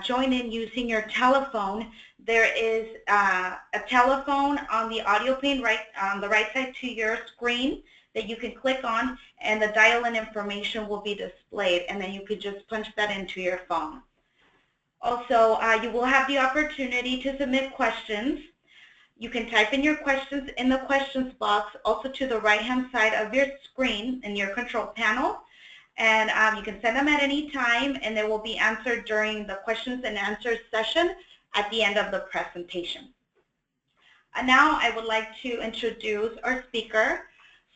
join in using your telephone, there is a telephone on the audio pane right on the right side to your screen that you can click on, and the dial-in information will be displayed, and then you could just punch that into your phone. Also, you will have the opportunity to submit questions. You can type in your questions in the questions box, also to the right-hand side of your screen in your control panel. And you can send them at any time, and they will be answered during the questions and answers session at the end of the presentation. And now I would like to introduce our speaker.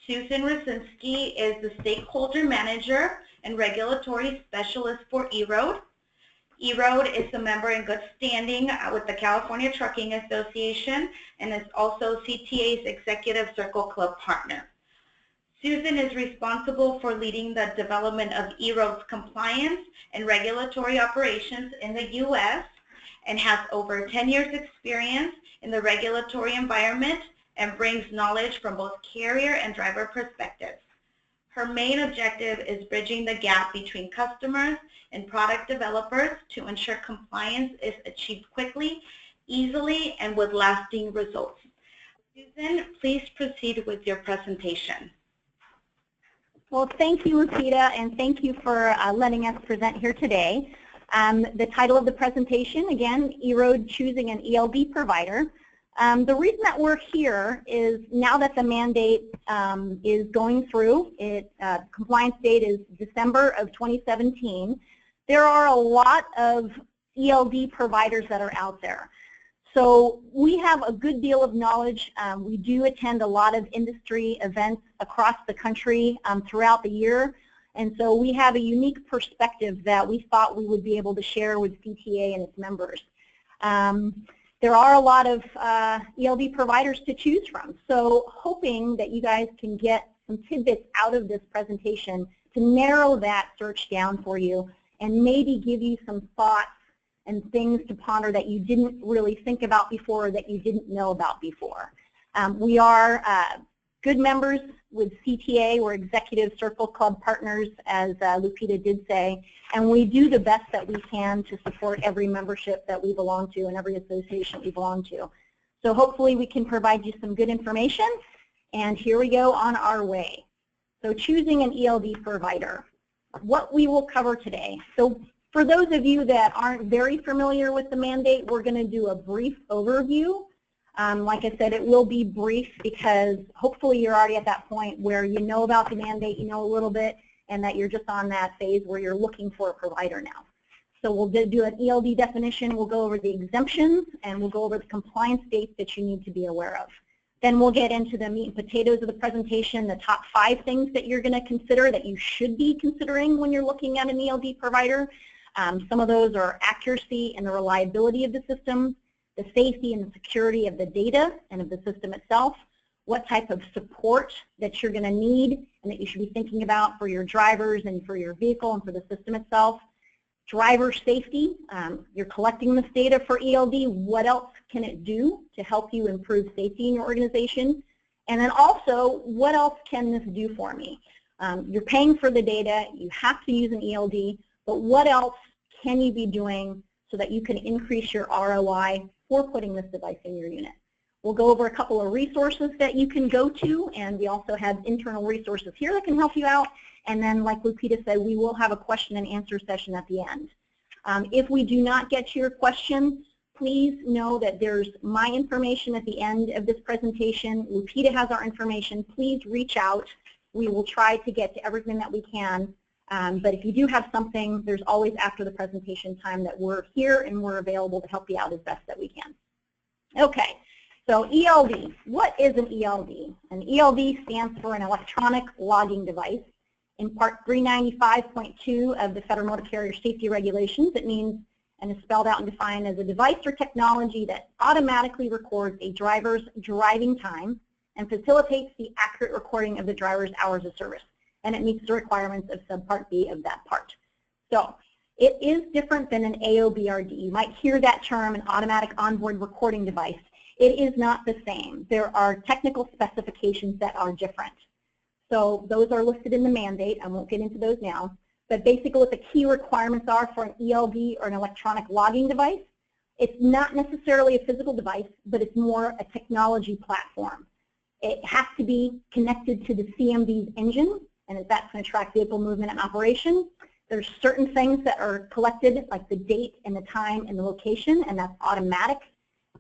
Susan Rosinski is the Stakeholder Manager and Regulatory Specialist for EROAD. EROAD is a member in good standing with the California Trucking Association and is also CTA's Executive Circle Club partner. Susan is responsible for leading the development of EROAD's compliance and regulatory operations in the U.S. and has over 10 years experience in the regulatory environment and brings knowledge from both carrier and driver perspectives. Her main objective is bridging the gap between customers and product developers to ensure compliance is achieved quickly, easily, and with lasting results. Susan, please proceed with your presentation. Well, thank you, Lupita, and thank you for letting us present here today. The title of the presentation, again, EROAD Choosing an ELD Provider. The reason that we're here is now that the mandate is going through, compliance date is December of 2017, there are a lot of ELD providers that are out there. So we have a good deal of knowledge. We do attend a lot of industry events across the country throughout the year, and so we have a unique perspective that we thought we would be able to share with CTA and its members. There are a lot of ELD providers to choose from, so hoping that you guys can get some tidbits out of this presentation to narrow that search down for you and maybe give you some thoughts and things to ponder that you didn't really think about before or that you didn't know about before. We are good members with CTA. We're Executive Circle Club partners, as Lupita did say, and we do the best that we can to support every membership that we belong to and every association we belong to. So hopefully we can provide you some good information, and here we go on our way. So choosing an ELD provider, what we will cover today. So for those of you that aren't very familiar with the mandate, we're going to do a brief overview. Like I said, it will be brief because hopefully you're already at that point where you know about the mandate, you know a little bit, and that you're just on that phase where you're looking for a provider now. So we'll do an ELD definition, we'll go over the exemptions, and we'll go over the compliance dates that you need to be aware of. Then we'll get into the meat and potatoes of the presentation, the top 5 things that you're going to consider that you should be considering when you're looking at an ELD provider. Some of those are accuracy and the reliability of the system, the safety and the security of the data and of the system itself, what type of support that you're going to need and that you should be thinking about for your drivers and for your vehicle and for the system itself, driver safety, you're collecting this data for ELD, what else can it do to help you improve safety in your organization, and then also, what else can this do for me? You're paying for the data, you have to use an ELD, but what else can you be doing so that you can increase your ROI for putting this device in your unit? We'll go over a couple of resources that you can go to, and we also have internal resources here that can help you out. And then, like Lupita said, we will have a question and answer session at the end. If we do not get to your question, please know that there's my information at the end of this presentation. Lupita has our information. Please reach out. We will try to get to everything that we can. But if you do have something, there's always after the presentation time that we're here and we're available to help you out as best that we can. Okay, so ELD. What is an ELD? An ELD stands for an electronic logging device. In Part 395.2 of the Federal Motor Carrier Safety Regulations, it means and is spelled out and defined as a device or technology that automatically records a driver's driving time and facilitates the accurate recording of the driver's hours of service. And it meets the requirements of Subpart B of that part. So it is different than an AOBRD. You might hear that term, an automatic onboard recording device. It is not the same. There are technical specifications that are different. So those are listed in the mandate. I won't get into those now. but basically what the key requirements are for an ELD or an electronic logging device. It's not necessarily a physical device, but it's more a technology platform. It has to be connected to the CMV's engine, and that's going to track vehicle movement and operation. There's certain things that are collected, like the date and the time and the location, and that's automatic.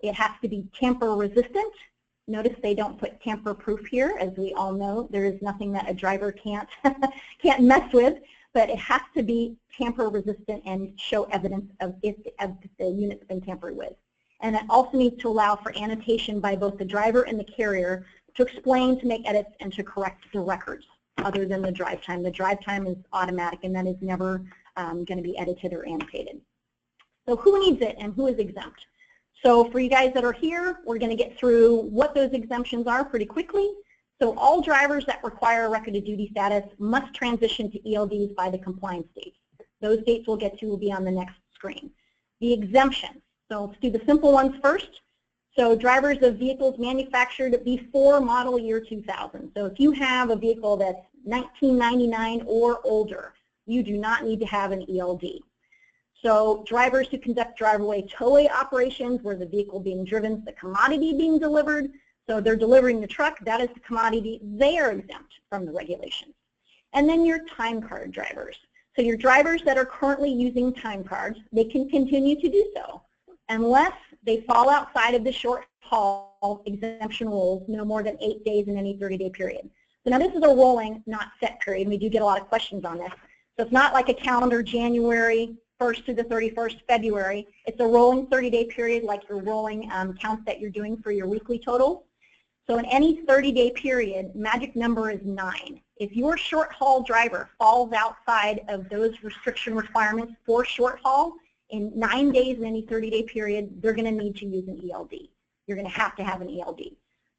It has to be tamper resistant. Notice they don't put tamper proof here. As we all know, there is nothing that a driver can't mess with, but it has to be tamper resistant and show evidence of if the unit's been tampered with. And it also needs to allow for annotation by both the driver and the carrier to explain, to make edits, and to correct the records, other than the drive time. The drive time is automatic, and that is never going to be edited or annotated. So who needs it and who is exempt? So for you guys that are here, we're going to get through what those exemptions are pretty quickly. So all drivers that require a record of duty status must transition to ELDs by the compliance dates. Those dates we'll get to will be on the next screen. The exemptions. So let's do the simple ones first. So drivers of vehicles manufactured before model year 2000. So if you have a vehicle that's 1999 or older, you do not need to have an ELD. So drivers who conduct driveway towaway operations where the vehicle being driven is the commodity being delivered, so they're delivering the truck, that is the commodity, they are exempt from the regulations. And then your time card drivers. So your drivers that are currently using time cards, they can continue to do so unless they fall outside of the short haul exemption rules no more than 8 days in any 30-day period. So now this is a rolling, not set period, and we do get a lot of questions on this. So it's not like a calendar January 1st to the 31st February. It's a rolling 30-day period like your rolling counts that you're doing for your weekly total. So in any 30-day period, magic number is 9. If your short haul driver falls outside of those restriction requirements for short haul, in 9 days in any 30-day period, they're going to need to use an ELD. You're going to have an ELD.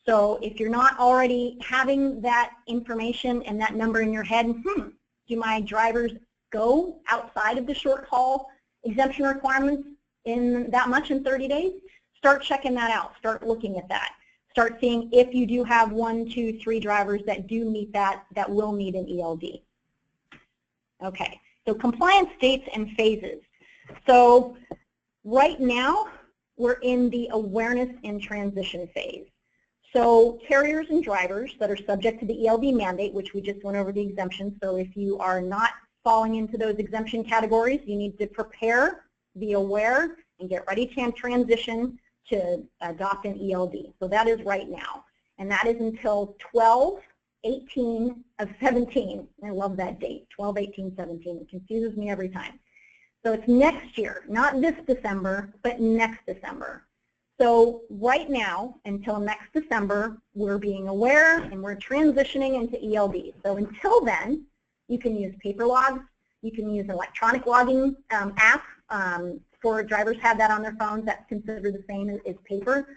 So if you're not already having that information and that number in your head, do my drivers go outside of the short haul exemption requirements in that much in 30 days? Start checking that out. Start looking at that. Start seeing if you do have 1, 2, 3 drivers that do meet that will need an ELD. Okay, so compliance dates and phases. So right now, we're in the awareness and transition phase. So carriers and drivers that are subject to the ELD mandate, which we just went over the exemptions, so if you are not falling into those exemption categories, you need to prepare, be aware, and get ready to transition to adopt an ELD. So that is right now. And that is until 12/18 of 17. I love that date, 12/18/17. It confuses me every time. So it's next year, not this December, but next December. So right now, until next December, we're being aware and we're transitioning into ELD. So until then, you can use paper logs, you can use electronic logging app. For drivers have that on their phones, that's considered the same as paper.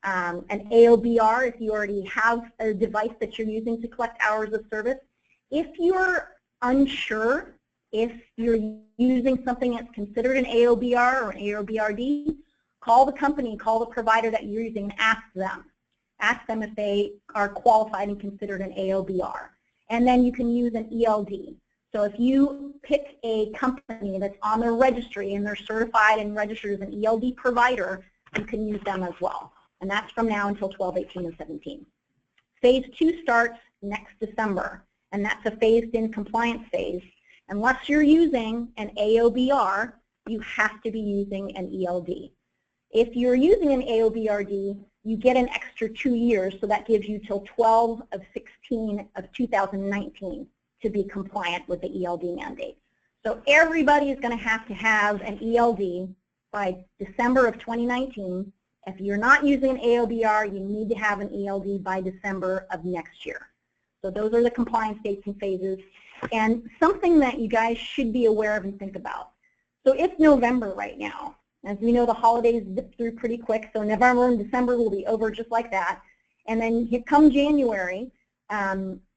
An AOBR, if you already have a device that you're using to collect hours of service. If you're unsure if you're using something that's considered an AOBR or an AOBRD, call the company, call the provider that you're using and ask them. Ask them if they are qualified and considered an AOBR. And then you can use an ELD. So if you pick a company that's on their registry and they're certified and registered as an ELD provider, you can use them as well. And that's from now until 12/18/17. Phase 2 starts next December, and that's a phased-in compliance phase. Unless you're using an AOBR, you have to be using an ELD. If you're using an AOBRD, you get an extra 2 years, so that gives you till 12/16/2019 to be compliant with the ELD mandate. So everybody is going to have an ELD by December of 2019. If you're not using an AOBR, you need to have an ELD by December of next year. So those are the compliance dates and phases. And something that you guys should be aware of and think about. So it's November right now. As we know, the holidays zip through pretty quick, so November and December will be over just like that. And then here come January.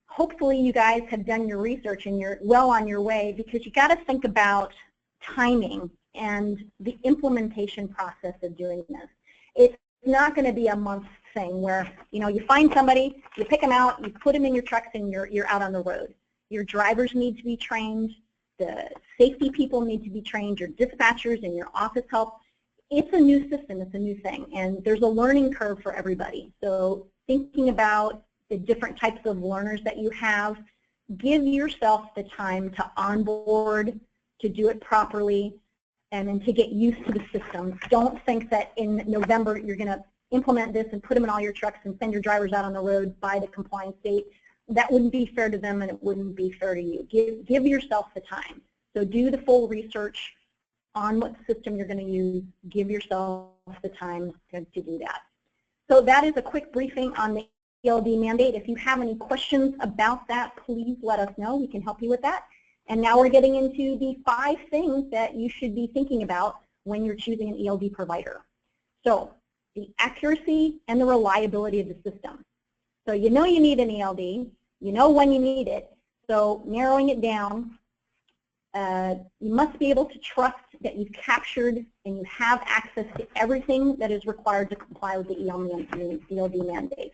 Hopefully you guys have done your research and you're well on your way, because you got to think about timing and the implementation process of doing this. It's not going to be a month thing where, you know, you find somebody, you pick them out, you put them in your trucks, and you're out on the road. Your drivers need to be trained. the safety people need to be trained, your dispatchers and your office help. It's a new system, it's a new thing, and there's a learning curve for everybody. So thinking about the different types of learners that you have, give yourself the time to onboard, to do it properly, and then to get used to the system. Don't think that in November you're going to implement this and put them in all your trucks and send your drivers out on the road by the compliance date. That wouldn't be fair to them, and it wouldn't be fair to you. Give yourself the time. So do the full research on what system you're going to use. Give yourself the time to do that. So that is a quick briefing on the ELD mandate. If you have any questions about that, please let us know. We can help you with that. And now we're getting into the 5 things that you should be thinking about when you're choosing an ELD provider. So the accuracy and the reliability of the system. So you know you need an ELD, you know when you need it, so narrowing it down, you must be able to trust that you've captured and you have access to everything that is required to comply with the ELD mandate.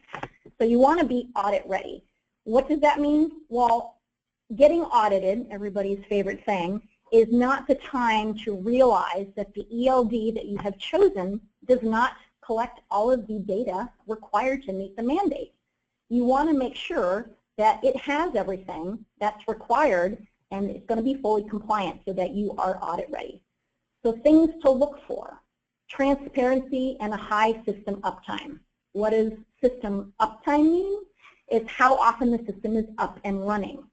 So you want to be audit ready. What does that mean? Well, getting audited, everybody's favorite thing, is not the time to realize that the ELD that you have chosen does not collect all of the data required to meet the mandate. You want to make sure that it has everything that's required and it's going to be fully compliant so that you are audit ready. So things to look for: transparency and a high system uptime. What does system uptime mean? It's how often the system is up and running.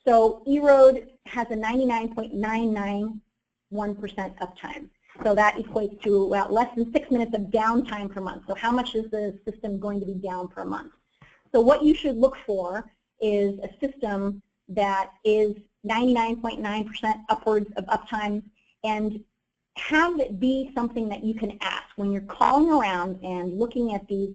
So EROAD has a 99.991% uptime. So that equates to about less than 6 minutes of downtime per month. So how much is the system going to be down per month? So what you should look for is a system that is 99.9% upwards of uptime, and have it be something that you can ask when you're calling around and looking at these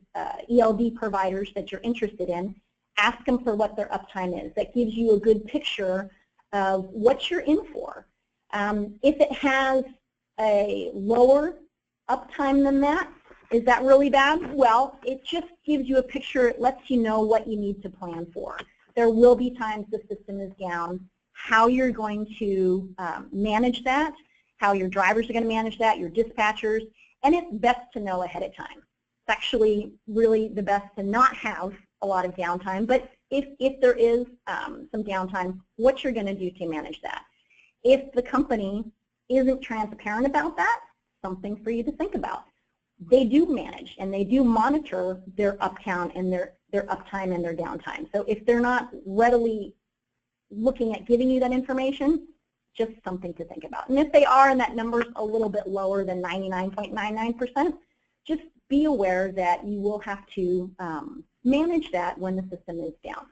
ELD providers that you're interested in. Ask them for what their uptime is. That gives you a good picture of what you're in for. If it has a lower uptime than that, is that really bad? Well, it just gives you a picture. It lets you know what you need to plan for. There will be times the system is down. How you're going to manage that, how your drivers are going to manage that, your dispatchers, and it's best to know ahead of time. It's actually really the best to not have a lot of downtime, but if there is some downtime, what you're going to do to manage that. If the company isn't transparent about that, something for you to think about. They do manage and they do monitor their uptime and their uptime and their downtime. So if they're not readily looking at giving you that information, just something to think about. And if they are and that number's a little bit lower than 99.99%, just be aware that you will have to manage that when the system is down.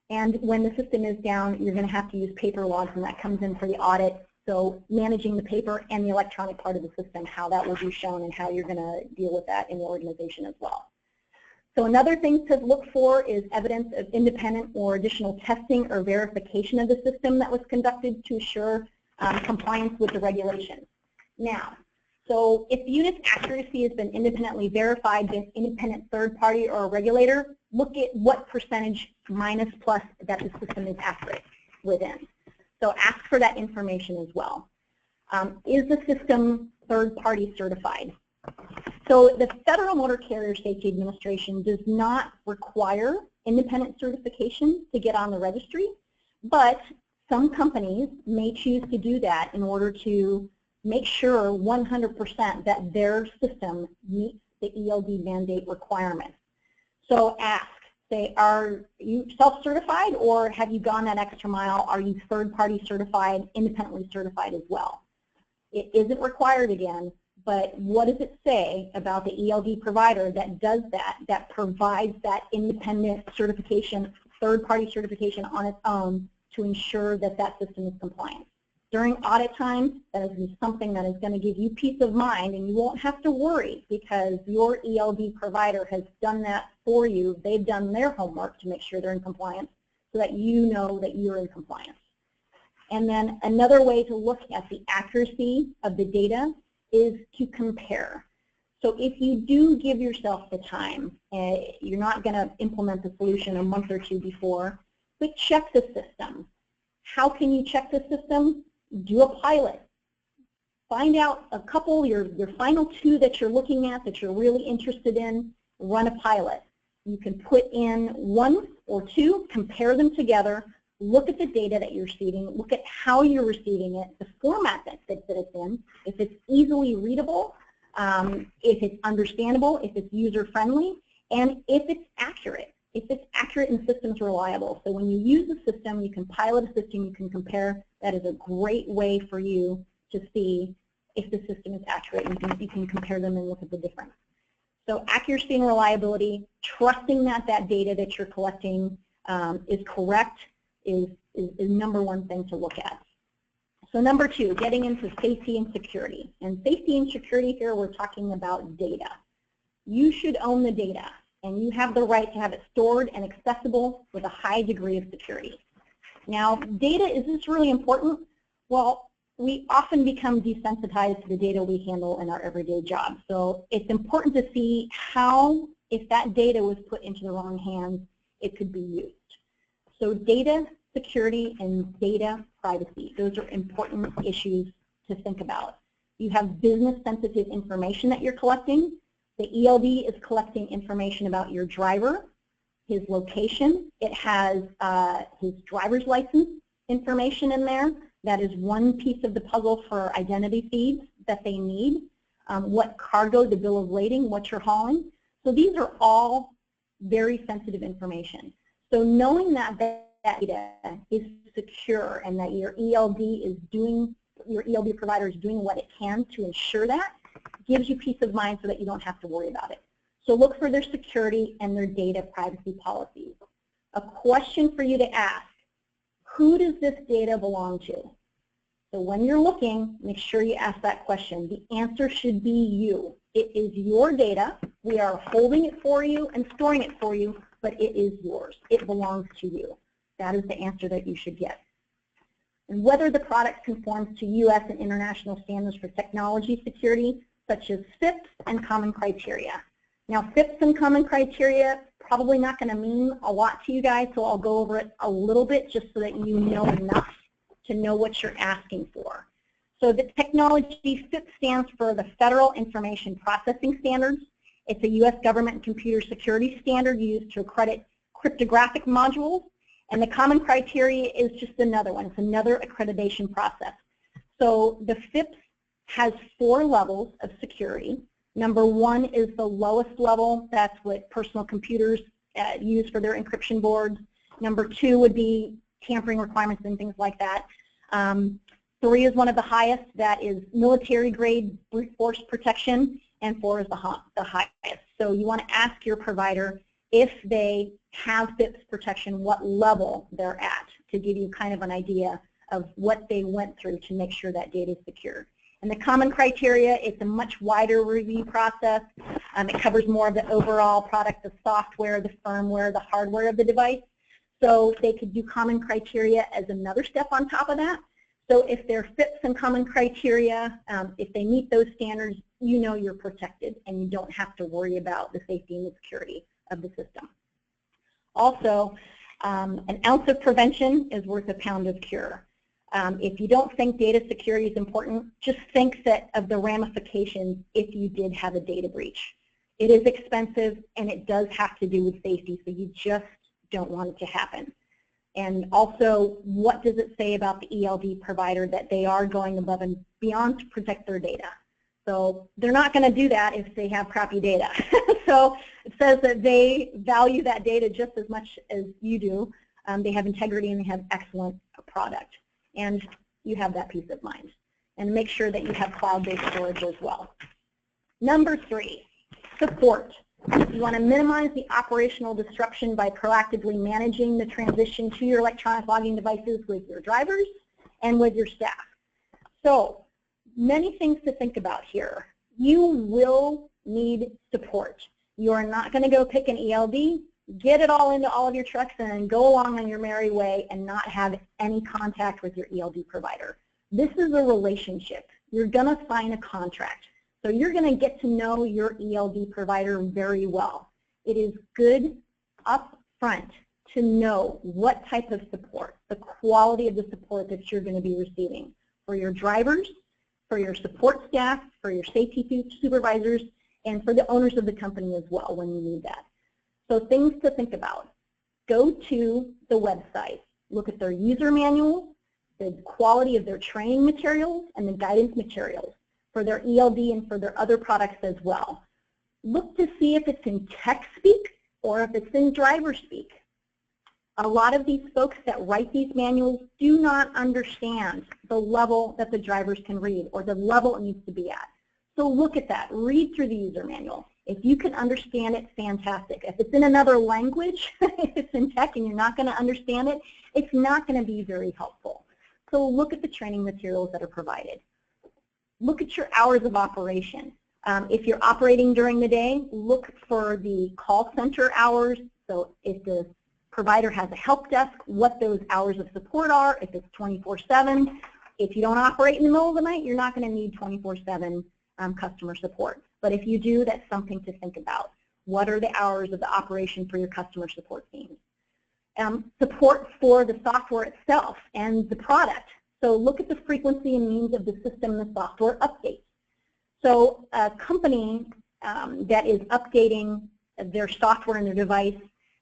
And when the system is down, you're going to have to use paper logs, and that comes in for the audit. So managing the paper and the electronic part of the system, how that will be shown and how you're going to deal with that in the organization as well. So another thing to look for is evidence of independent or additional testing or verification of the system that was conducted to assure compliance with the regulations. Now, so if the unit's accuracy has been independently verified by an independent third party or a regulator, look at what percentage minus plus that the system is accurate within. So ask for that information as well. Is the system third party certified? So the Federal Motor Carrier Safety Administration does not require independent certification to get on the registry, but some companies may choose to do that in order to make sure 100% that their system meets the ELD mandate requirements. So ask, say, are you self-certified or have you gone that extra mile? Are you third-party certified, independently certified as well? It isn't required again, but what does it say about the ELD provider that does that, that provides that independent certification, third-party certification on its own to ensure that that system is compliant? During audit time, that is something that is going to give you peace of mind, and you won't have to worry because your ELD provider has done that for you. They've done their homework to make sure they're in compliance so that you know that you're in compliance. And then another way to look at the accuracy of the data is to compare. So if you do give yourself the time, you're not going to implement the solution a month or two before, but check the system. How can you check the system? Do a pilot. Find out a couple, your final two that you're looking at that you're really interested in, run a pilot. You can put in one or two, compare them together, look at the data that you're receiving, look at how you're receiving it, the format that it's in, if it's easily readable, if it's understandable, if it's user-friendly, and if it's accurate. If it's accurate and the system's reliable. So when you use the system, you can pilot a system, you can compare. That is a great way for you to see if the system is accurate. You can compare them and look at the difference. So accuracy and reliability, trusting that that data that you're collecting is correct is number one thing to look at. So number two, getting into safety and security. And safety and security here, we're talking about data. You should own the data, and you have the right to have it stored and accessible with a high degree of security. Now, data, is this really important? Well, we often become desensitized to the data we handle in our everyday job. So it's important to see how, if that data was put into the wrong hands, it could be used. So data security and data privacy, those are important issues to think about. You have business-sensitive information that you're collecting. The ELD is collecting information about your driver, his location. It has his driver's license information in there. That is one piece of the puzzle for identity feeds that they need. What cargo, the bill of lading, what you're hauling. So these are all very sensitive information. So knowing that that data is secure and that your ELD is doing, your ELD provider is doing what it can to ensure that, gives you peace of mind so that you don't have to worry about it. So look for their security and their data privacy policies. A question for you to ask, who does this data belong to? So when you're looking, make sure you ask that question. The answer should be you. It is your data. We are holding it for you and storing it for you, but it is yours. It belongs to you. That is the answer that you should get. And whether the product conforms to U.S. and international standards for technology security, such as FIPS and common criteria. Now, FIPS and common criteria probably not going to mean a lot to you guys, so I'll go over it a little bit just so that you know enough to know what you're asking for. So the technology FIPS stands for the Federal Information Processing Standards. It's a U.S. government computer security standard used to accredit cryptographic modules. And the common criteria is just another one. It's another accreditation process. So the FIPS has 4 levels of security. Number 1 is the lowest level. That's what personal computers use for their encryption boards. Number 2 would be tampering requirements and things like that. 3 is one of the highest. That is military grade brute force protection. And 4 is the highest. So you want to ask your provider if they have FIPS protection, what level they're at, to give you kind of an idea of what they went through to make sure that data is secure. And the common criteria, it's a much wider review process. It covers more of the overall product, the software, the firmware, the hardware of the device. So they could do common criteria as another step on top of that. So if they're FIPS and common criteria, if they meet those standards, you know you're protected and you don't have to worry about the safety and the security of the system. Also, an ounce of prevention is worth a pound of cure. If you don't think data security is important, just think of the ramifications if you did have a data breach. It is expensive and it does have to do with safety, so you just don't want it to happen. And also, what does it say about the ELD provider that they are going above and beyond to protect their data? So they're not going to do that if they have crappy data. So it says that they value that data just as much as you do. They have integrity and they have excellent product. And you have that peace of mind. And make sure that you have cloud-based storage as well. Number 3, support. You want to minimize the operational disruption by proactively managing the transition to your electronic logging devices with your drivers and with your staff. So many things to think about here. You will need support. You are not going to go pick an ELD, get it all into all of your trucks, and then go along on your merry way and not have any contact with your ELD provider. This is a relationship. You're going to sign a contract. So you're going to get to know your ELD provider very well. It is good up front to know what type of support, the quality of the support that you're going to be receiving for your drivers, for your support staff, for your safety supervisors, and for the owners of the company as well when you need that. So things to think about. Go to the website, look at their user manuals, the quality of their training materials, and the guidance materials for their ELD and for their other products as well. Look to see if it's in tech speak or if it's in driver speak. A lot of these folks that write these manuals do not understand the level that the drivers can read or the level it needs to be at. So look at that. Read through the user manual. If you can understand it, fantastic. If it's in another language, if it's in tech and you're not going to understand it, it's not going to be very helpful. So look at the training materials that are provided. Look at your hours of operation. If you're operating during the day, look for the call center hours. So if the provider has a help desk, what those hours of support are, if it's 24/7. If you don't operate in the middle of the night, you're not going to need 24/7 customer support. But if you do, that's something to think about. What are the hours of the operation for your customer support teams? Support for the software itself and the product. So look at the frequency and means of the system and the software updates. So a company that is updating their software and their device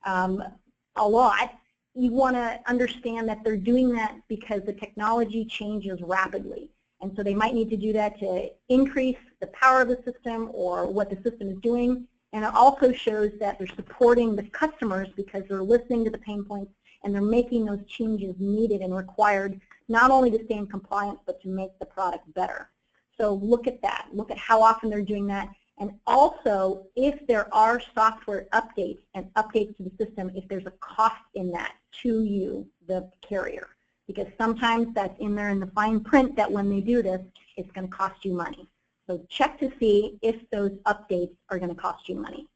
a lot, you want to understand that they're doing that because the technology changes rapidly. And so they might need to do that to increase the power of the system or what the system is doing. And it also shows that they're supporting the customers because they're listening to the pain points and they're making those changes needed and required not only to stay in compliance but to make the product better. So look at that. Look at how often they're doing that. And also, if there are software updates and updates to the system, if there's a cost in that to you, the carrier. Because sometimes that's in there in the fine print that when they do this, it's going to cost you money. So check to see if those updates are going to cost you money.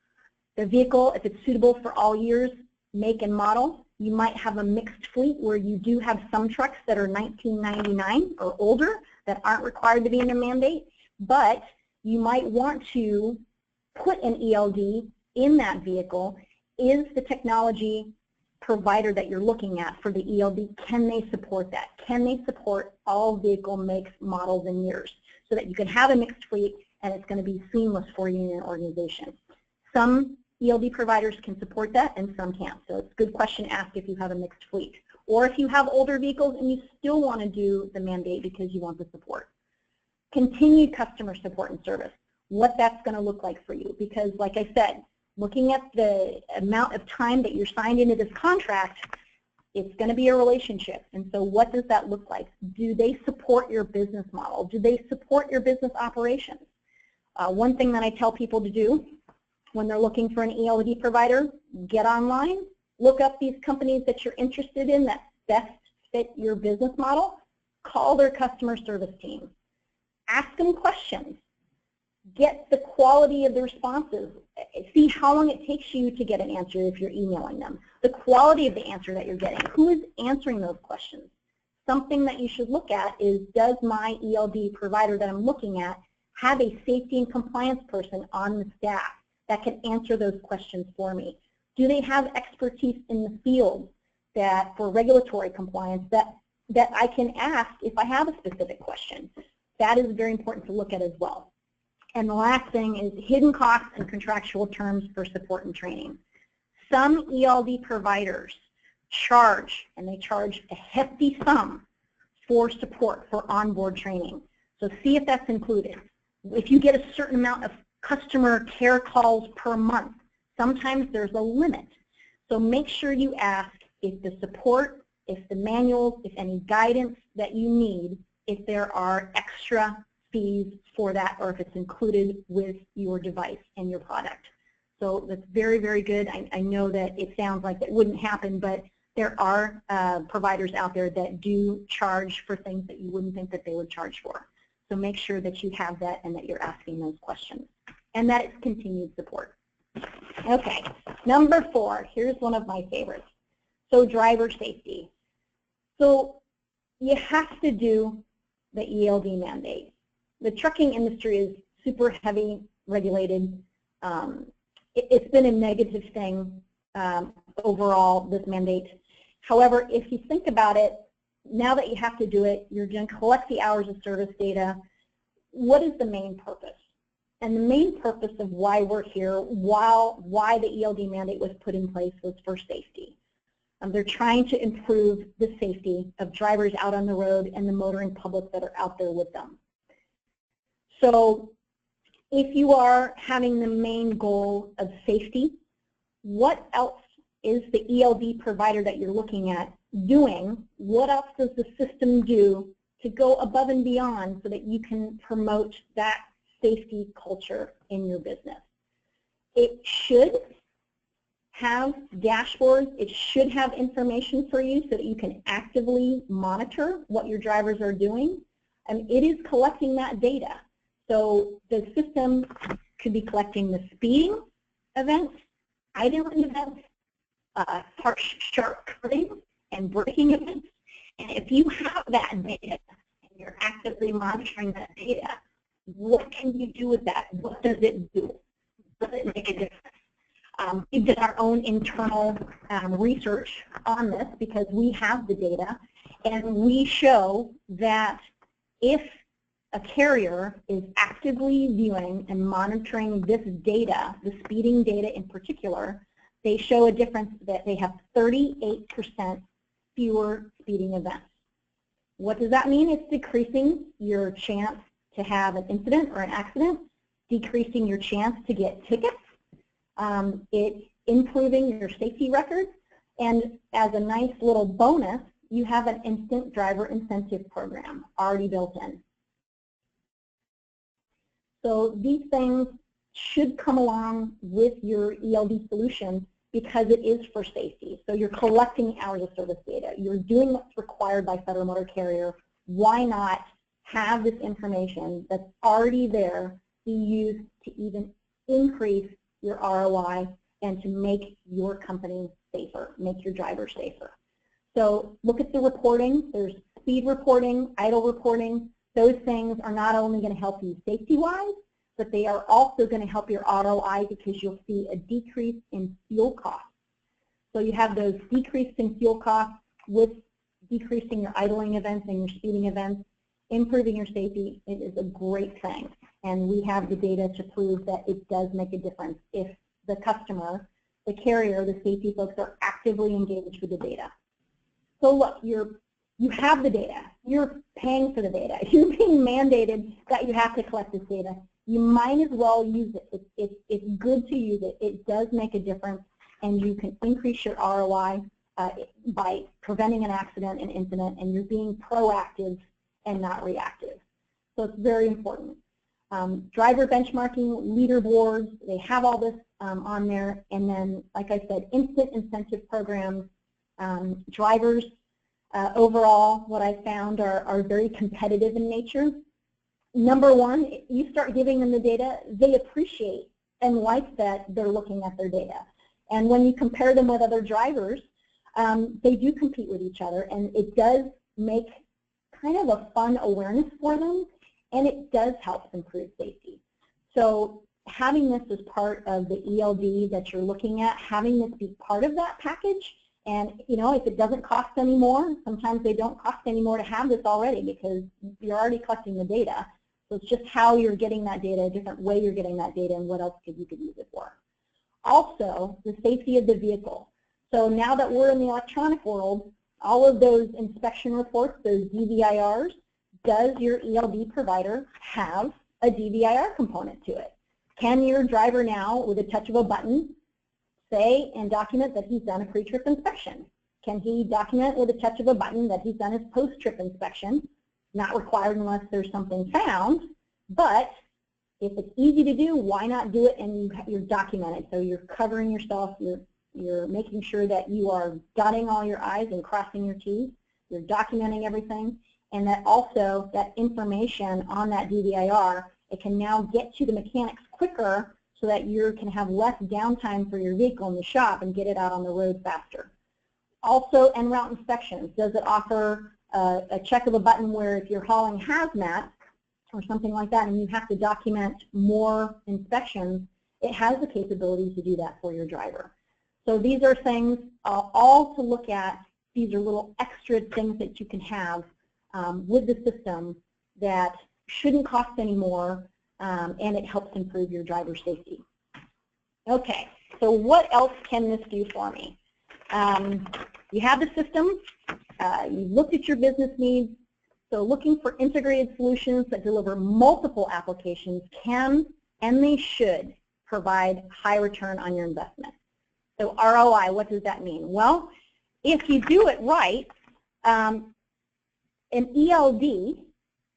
The vehicle, if it's suitable for all years, make and model, you might have a mixed fleet where you do have some trucks that are 1999 or older that aren't required to be in a mandate, but you might want to put an ELD in that vehicle. Is the technology provider that you're looking at for the ELD, can they support that? Can they support all vehicle makes, models, and years so that you can have a mixed fleet and it's going to be seamless for you in your organization? Some ELD providers can support that and some can't. So it's a good question to ask if you have a mixed fleet. Or if you have older vehicles and you still want to do the mandate because you want the support. Continued customer support and service, what that's going to look like for you. Because like I said, looking at the amount of time that you're signed into this contract, it's going to be a relationship. And so what does that look like? Do they support your business model? Do they support your business operations? One thing that I tell people to do when they're looking for an ELD provider, get online, look up these companies that you're interested in that best fit your business model, call their customer service team. Ask them questions. Get the quality of the responses. See how long it takes you to get an answer if you're emailing them. The quality of the answer that you're getting. Who is answering those questions? Something that you should look at is, does my ELD provider that I'm looking at have a safety and compliance person on the staff that can answer those questions for me? Do they have expertise in the field that for regulatory compliance that I can ask if I have a specific question? That is very important to look at as well. And the last thing is hidden costs and contractual terms for support and training. Some ELD providers charge, and they charge a hefty sum for support for onboard training. So see if that's included. If you get a certain amount of customer care calls per month, sometimes there's a limit. So make sure you ask if the support, if the manuals, if any guidance that you need, if there are extra fees for that or if it's included with your device and your product. So that's very, very good. I know that it sounds like that wouldn't happen, but there are providers out there that do charge for things that you wouldn't think that they would charge for. So make sure that you have that and that you're asking those questions. And that it's continued support. Okay, number 4, here's one of my favorites. So driver safety. So you have to do the ELD mandate. The trucking industry is super heavy regulated. It's been a negative thing overall, this mandate. However, if you think about it, now that you have to do it, you're going to collect the hours of service data. What is the main purpose? And the main purpose of why we're here, why the ELD mandate was put in place, was for safety. They're trying to improve the safety of drivers out on the road and the motoring public that are out there with them. So if you are having the main goal of safety, what else is the ELD provider that you're looking at doing? What else does the system do to go above and beyond so that you can promote that safety culture in your business? It should have dashboards. It should have information for you so that you can actively monitor what your drivers are doing. And it is collecting that data. So the system could be collecting the speeding events, idling events, harsh, sharp curving, and braking events. And if you have that data and you're actively monitoring that data, what can you do with that? What does it do? Does it make a difference? We did our own internal research on this because we have the data, and we show that if a carrier is actively viewing and monitoring this data, the speeding data in particular, they show a difference that they have 38% fewer speeding events. What does that mean? It's decreasing your chance to have an incident or an accident, decreasing your chance to get tickets. It's improving your safety record, and as a nice little bonus, you have an instant driver incentive program already built in. So these things should come along with your ELD solution because it is for safety. So you're collecting hours of service data. You're doing what's required by Federal Motor Carrier. Why not have this information that's already there be used to even increase your ROI and to make your company safer, make your drivers safer? So look at the reporting. There's speed reporting, idle reporting. Those things are not only going to help you safety-wise, but they are also going to help your ROI because you'll see a decrease in fuel costs. So you have those decreased in fuel costs with decreasing your idling events and your speeding events, improving your safety. It is a great thing. And we have the data to prove that it does make a difference if the customer, the carrier, the safety folks are actively engaged with the data. So look, you have the data. You're paying for the data. You're being mandated that you have to collect this data. You might as well use it. It's good to use it. It does make a difference, and you can increase your ROI by preventing an accident, an incident, and you're being proactive and not reactive. So it's very important. Driver benchmarking, leaderboards, they have all this on there. And then, like I said, instant incentive programs. Drivers, overall, what I found are very competitive in nature. Number one, you start giving them the data, they appreciate and like that they're looking at their data. And when you compare them with other drivers, they do compete with each other, and it does make kind of a fun awareness for them, and it does help improve safety. So having this as part of the ELD that you're looking at, having this be part of that package, and you know, if it doesn't cost any more, sometimes they don't cost any more to have this already because you're already collecting the data. So it's just how you're getting that data, a different way you're getting that data, and what else you could use it for. Also, the safety of the vehicle. So now that we're in the electronic world, all of those inspection reports, those DVIRs, does your ELD provider have a DVIR component to it? Can your driver now, with a touch of a button, say and document that he's done a pre-trip inspection? Can he document with a touch of a button that he's done his post-trip inspection? Not required unless there's something found, but if it's easy to do, why not do it and you're documented? So you're covering yourself, you're making sure that you are dotting all your I's and crossing your T's, you're documenting everything, and that also that information on that DVIR, it can now get to the mechanics quicker so that you can have less downtime for your vehicle in the shop and get it out on the road faster. Also, en route inspections. Does it offer a check of a button where if you're hauling hazmat or something like that and you have to document more inspections, it has the capability to do that for your driver. So these are things all to look at. These are little extra things that you can have with the system that shouldn't cost any more, and it helps improve your driver safety. Okay, so what else can this do for me? You have the system, you looked at your business needs, so looking for integrated solutions that deliver multiple applications can, and they should, provide high return on your investment. So ROI, what does that mean? Well, if you do it right, an ELD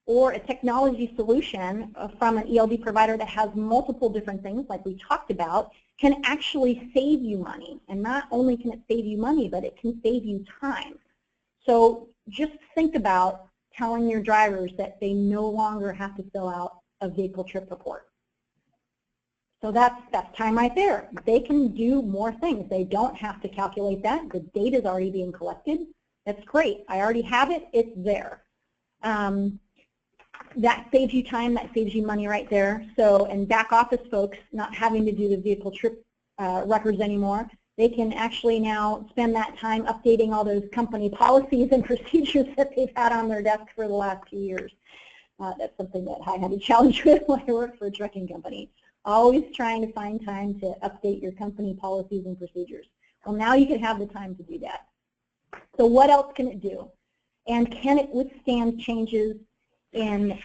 or a technology solution from an ELD provider that has multiple different things like we talked about can actually save you money. And not only can it save you money, but it can save you time. So just think about telling your drivers that they no longer have to fill out a vehicle trip report. So that's time right there. They can do more things. They don't have to calculate that. The data is already being collected. That's great. I already have it. It's there. That saves you time. That saves you money right there. So, and back office folks not having to do the vehicle trip records anymore, they can actually now spend that time updating all those company policies and procedures that they've had on their desk for the last few years. That's something that I had a challenge with when I worked for a trucking company. Always trying to find time to update your company policies and procedures. Well, now you can have the time to do that. So what else can it do? And can it withstand changes in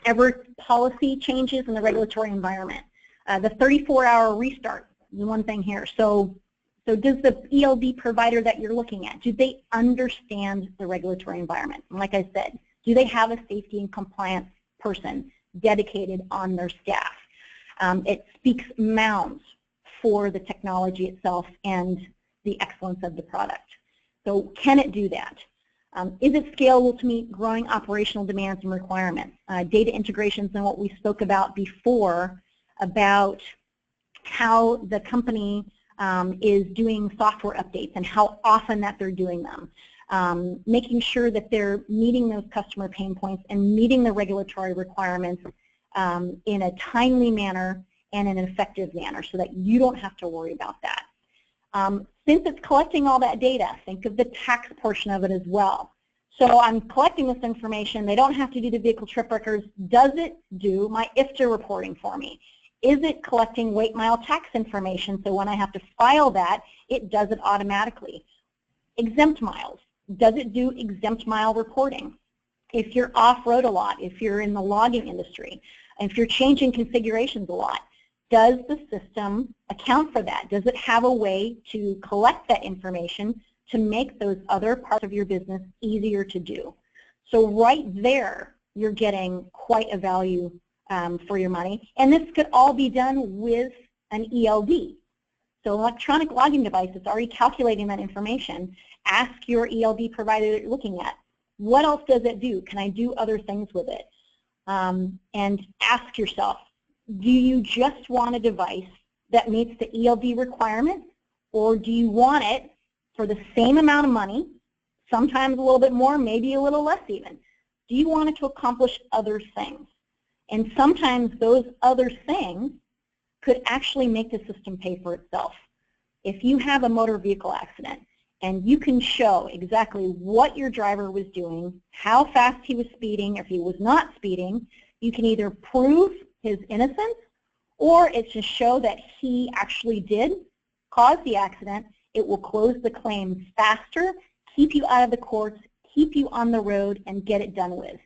policy changes in the regulatory environment? The 34-hour restart is one thing here. So does the ELD provider that you're looking at, do they understand the regulatory environment? And like I said, do they have a safety and compliance person dedicated on their staff? It speaks mounds for the technology itself and the excellence of the product. So can it do that? Is it scalable to meet growing operational demands and requirements? Data integrations and what we spoke about before about how the company is doing software updates and how often that they're doing them. Making sure that they're meeting those customer pain points and meeting the regulatory requirements in a timely manner and in an effective manner so that you don't have to worry about that. Since it's collecting all that data, think of the tax portion of it as well. So I'm collecting this information. They don't have to do the vehicle trip records. Does it do my IFTA reporting for me? Is it collecting weight mile tax information so when I have to file that, it does it automatically? Exempt miles. Does it do exempt mile reporting? If you're off-road a lot, if you're in the logging industry, if you're changing configurations a lot, does the system account for that? Does it have a way to collect that information to make those other parts of your business easier to do? So right there, you're getting quite a value for your money. And this could all be done with an ELD. So electronic logging device is already calculating that information. Ask your ELD provider that you're looking at, what else does it do? Can I do other things with it? And ask yourself, do you just want a device that meets the ELD requirements, or do you want it for the same amount of money, sometimes a little bit more, maybe a little less even? Do you want it to accomplish other things? And sometimes those other things could actually make the system pay for itself. If you have a motor vehicle accident and you can show exactly what your driver was doing, how fast he was speeding, if he was not speeding, you can either prove his innocence or it's to show that he actually did cause the accident. It will close the claim faster, keep you out of the courts, keep you on the road, and get it done with.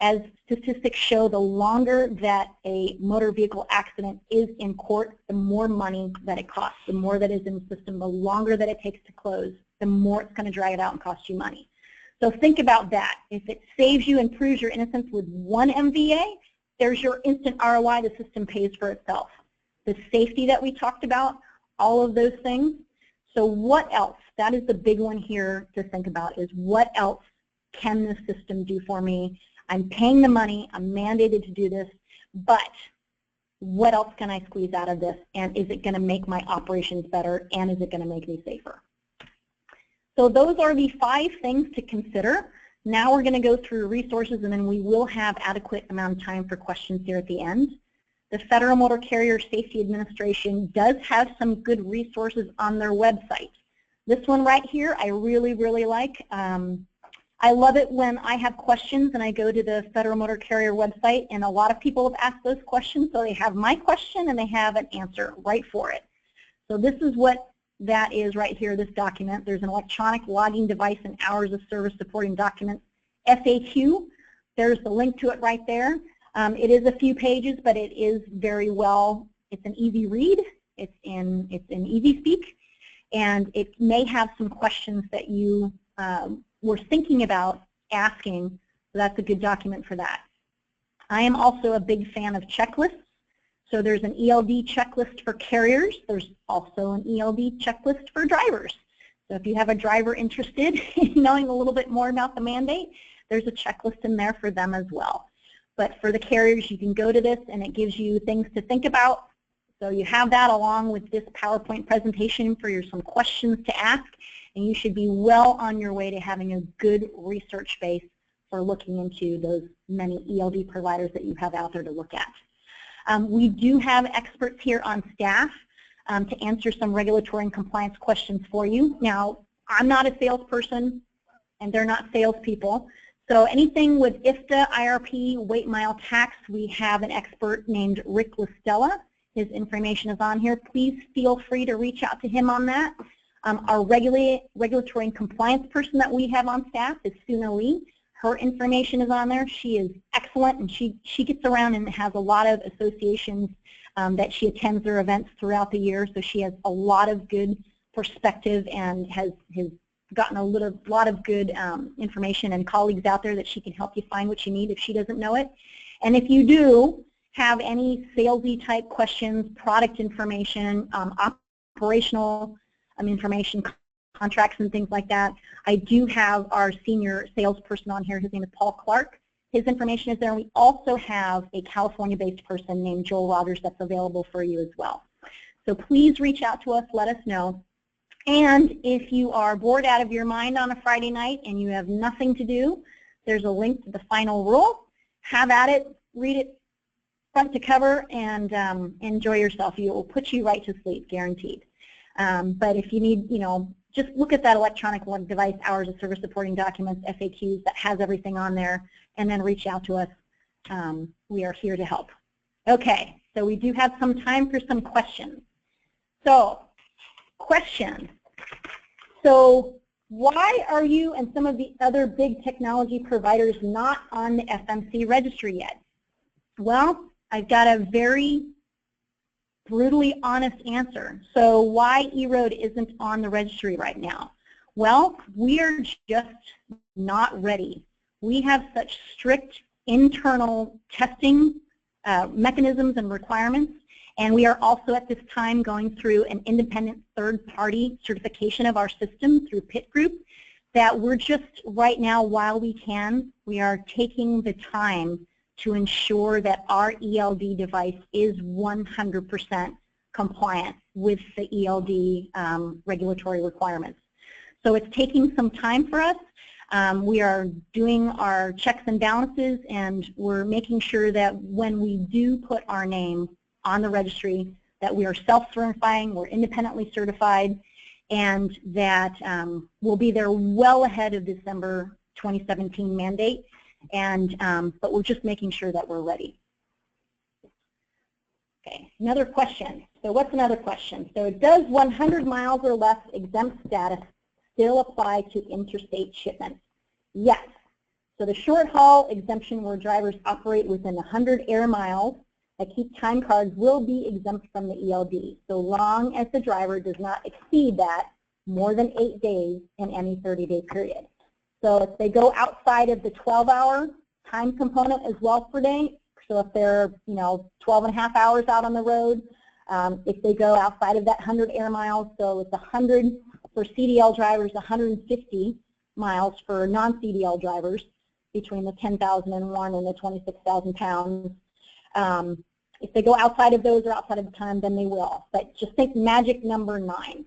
As statistics show, the longer that a motor vehicle accident is in court, the more money that it costs. The more that is in the system, the longer that it takes to close, the more it's going to drag it out and cost you money. So think about that. If it saves you and proves your innocence with one MVA, there's your instant ROI. The system pays for itself. The safety that we talked about, all of those things. So what else? That is the big one here to think about, is what else can the system do for me? I'm paying the money, I'm mandated to do this, but what else can I squeeze out of this? And is it going to make my operations better? And is it going to make me safer? So those are the 5 things to consider. Now we're going to go through resources, and then we will have adequate amount of time for questions here at the end. The Federal Motor Carrier Safety Administration does have some good resources on their website. This one right here, I really, really like. I love it when I have questions and I go to the Federal Motor Carrier website, and a lot of people have asked those questions, so they have my question and they have an answer right for it. So this is what that is right here, this document. There's an electronic logging device and hours of service supporting document, FAQ. There's the link to it right there. It is a few pages, but it is very well, it's an easy read, it's in easy speak, and it may have some questions that you were thinking about asking, so that's a good document for that. I am also a big fan of checklists. So there's an ELD checklist for carriers. There's also an ELD checklist for drivers. So if you have a driver interested in knowing a little bit more about the mandate, there's a checklist in there for them as well. But for the carriers, you can go to this and it gives you things to think about. So you have that along with this PowerPoint presentation for some questions to ask, and you should be well on your way to having a good research base for looking into those many ELD providers that you have out there to look at. We do have experts here on staff to answer some regulatory and compliance questions for you. Now, I'm not a salesperson, and they're not salespeople. So anything with IFTA, IRP, weight mile tax, we have an expert named Rick Listella. His information is on here. Please feel free to reach out to him on that. Our regulatory and compliance person that we have on staff is Suna Lee. Her information is on there. She is excellent, and she gets around and has a lot of associations that she attends their events throughout the year, so she has a lot of good perspective and has gotten a lot of good information and colleagues out there that she can help you find what you need if she doesn't know it. And if you do have any salesy type questions, product information, operational information, contracts and things like that, I do have our senior salesperson on here. His name is Paul Clark. His information is there. We also have a California-based person named Joel Rogers that's available for you as well. So please reach out to us, let us know. And if you are bored out of your mind on a Friday night and you have nothing to do, there's a link to the final rule. Have at it, read it front to cover, and enjoy yourself. It will put you right to sleep, guaranteed. But if you need, just look at that electronic device, hours of service supporting documents, FAQs, that has everything on there, and then reach out to us. We are here to help. Okay, so we do have some time for some questions. So, questions. So, why are you and some of the other big technology providers not on the FMC registry yet? Well, I've got a very brutally honest answer. So why E-Road isn't on the registry right now? Well, we are just not ready. We have such strict internal testing mechanisms and requirements, and we are also at this time going through an independent third-party certification of our system through PIT Group, that we're just right now, while we can, we are taking the time to ensure that our ELD device is 100% compliant with the ELD regulatory requirements. So it's taking some time for us. We are doing our checks and balances, and we're making sure that when we do put our name on the registry, that we are self-certifying, we're independently certified, and that we'll be there well ahead of December 2017 mandate. And but we're just making sure that we're ready. Okay, another question. So what's another question? So does 100 miles or less exempt status still apply to interstate shipments? Yes. So the short haul exemption, where drivers operate within 100 air miles that keep time cards, will be exempt from the ELD, so long as the driver does not exceed that more than 8 days in any 30-day period. So if they go outside of the 12-hour time component as well per day, so if they're 12 and a half hours out on the road, if they go outside of that 100 air miles, so it's 100 for CDL drivers, 150 miles for non-CDL drivers between the 10,001 and the 26,000 pounds. If they go outside of those or outside of the time, then they will. But just think magic number 9.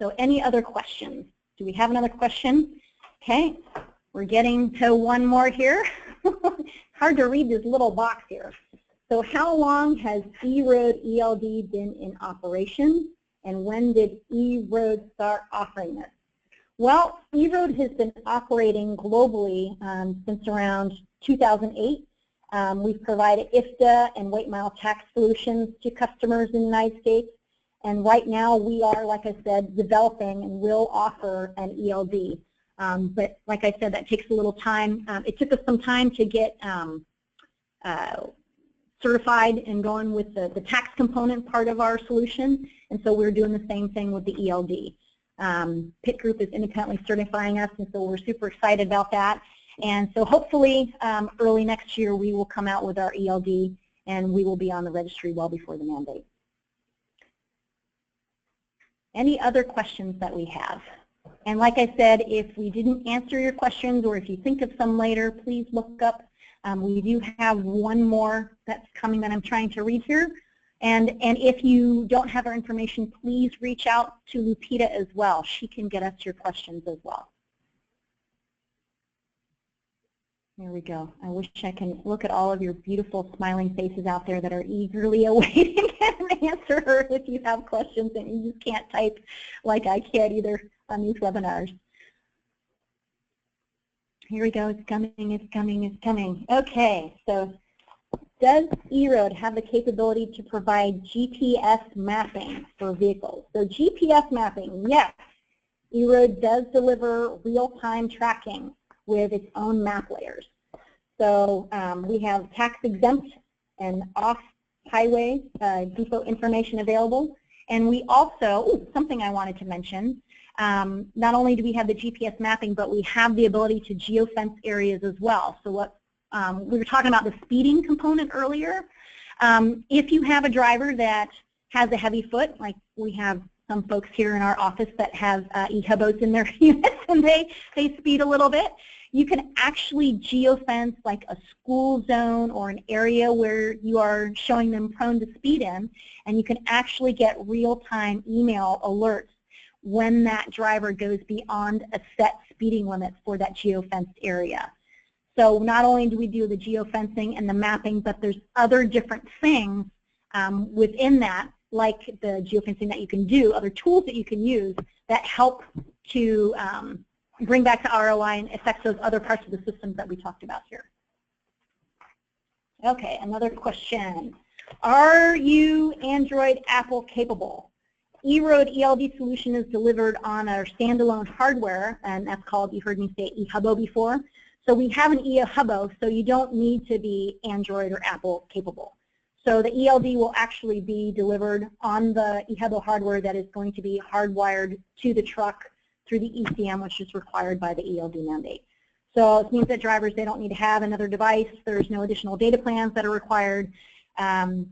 So any other questions? Do we have another question? Okay, we're getting to one more here. Hard to read this little box here. So how long has E-Road ELD been in operation? And when did EROAD start offering this? Well, EROAD has been operating globally since around 2008. We've provided IFTA and weight mile tax solutions to customers in the United States. And right now we are, like I said, developing and will offer an ELD. But like I said, that takes a little time. It took us some time to get certified and going with the tax component part of our solution. And so we're doing the same thing with the ELD. PIT Group is independently certifying us, and so we're super excited about that. And so hopefully early next year we will come out with our ELD and we will be on the registry well before the mandate. Any other questions that we have? And like I said, if we didn't answer your questions or if you think of some later, please look up. We do have one more that's coming that I'm trying to read here. And if you don't have our information, please reach out to Lupita as well. She can get us your questions as well. There we go. I wish I can look at all of your beautiful smiling faces out there that are eagerly awaiting an answer if you have questions and you just can't type like I can either on these webinars. Here we go. It's coming, it's coming, it's coming. Okay, so does EROAD have the capability to provide GPS mapping for vehicles? So GPS mapping, yes. EROAD does deliver real-time tracking with its own map layers. So we have tax-exempt and off-highway depot information available. And we also, something I wanted to mention, not only do we have the GPS mapping, but we have the ability to geofence areas as well. So what we were talking about the speeding component earlier. If you have a driver that has a heavy foot, like we have some folks here in our office that have e-hubos in their units and they speed a little bit, you can actually geofence like a school zone or an area where you are showing them prone to speed in, and you can actually get real-time email alerts when that driver goes beyond a set speeding limit for that geofenced area. So not only do we do the geofencing and the mapping, but there's other different things within that, like the geofencing that you can do, other tools that you can use that help to bring back to ROI and affect those other parts of the systems that we talked about here. Okay, another question. Are you Android Apple capable? EROAD ELD solution is delivered on our standalone hardware, and that's called, you heard me say eHubo before. So we have an eHubo, so you don't need to be Android or Apple capable. So the ELD will actually be delivered on the eHubo hardware that is going to be hardwired to the truck through the ECM, which is required by the ELD mandate. So it means that drivers, they don't need to have another device. There's no additional data plans that are required. It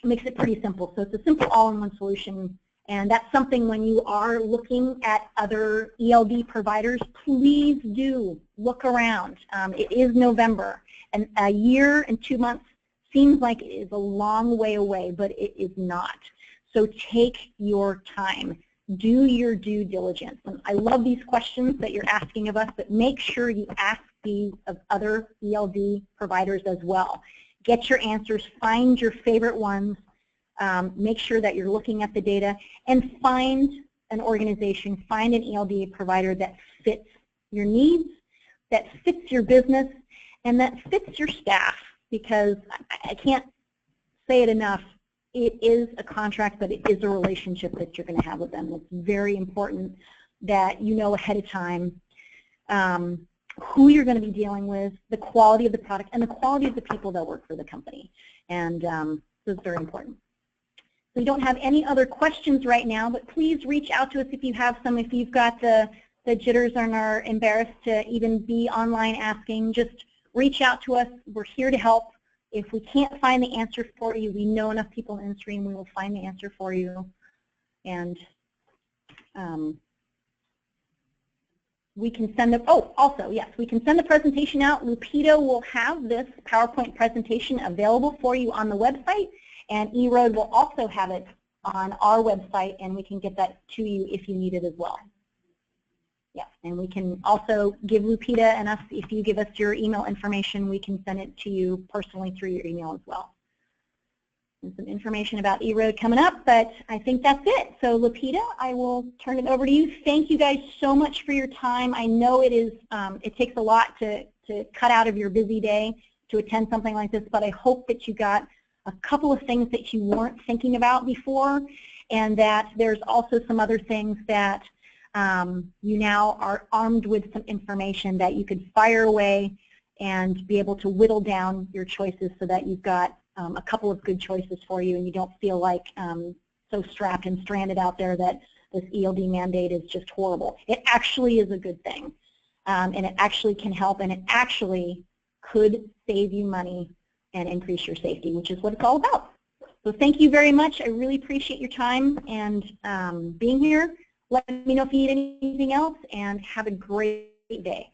makes it pretty simple. So it's a simple all-in-one solution. And that's something when you are looking at other ELD providers, please do look around. It is November, and a year and 2 months seems like it is a long way away, but it is not. So take your time. Do your due diligence. And I love these questions that you're asking of us, but make sure you ask these of other ELD providers as well. Get your answers, find your favorite ones, make sure that you're looking at the data, and find an organization, find an ELD provider that fits your needs, that fits your business, and that fits your staff, because I can't say it enough. It is a contract, but it is a relationship that you're going to have with them. It's very important that you know ahead of time who you're going to be dealing with, the quality of the product, and the quality of the people that work for the company. And so it's very important. We don't have any other questions right now, but please reach out to us if you have some. If you've got the jitters and are embarrassed to even be online asking, just reach out to us. We're here to help. If we can't find the answer for you, we know enough people in the stream, we will find the answer for you. And we can send the, also, yes, we can send the presentation out. Lupita will have this PowerPoint presentation available for you on the website, and EROAD will also have it on our website, and we can get that to you if you need it as well. Yeah, and we can also give Lupita and us, if you give us your email information, we can send it to you personally through your email as well. and some information about E-Road coming up, but I think that's it. So Lapita, I will turn it over to you. Thank you guys so much for your time. I know it is, it takes a lot to cut out of your busy day to attend something like this, but I hope that you got a couple of things that you weren't thinking about before, and that there's also some other things that you now are armed with some information that you could fire away and be able to whittle down your choices so that you've got a couple of good choices for you and you don't feel like so strapped and stranded out there that this ELD mandate is just horrible. It actually is a good thing, and it actually can help, and it actually could save you money and increase your safety, which is what it's all about. So thank you very much. I really appreciate your time and being here. Let me know if you need anything else, and have a great day.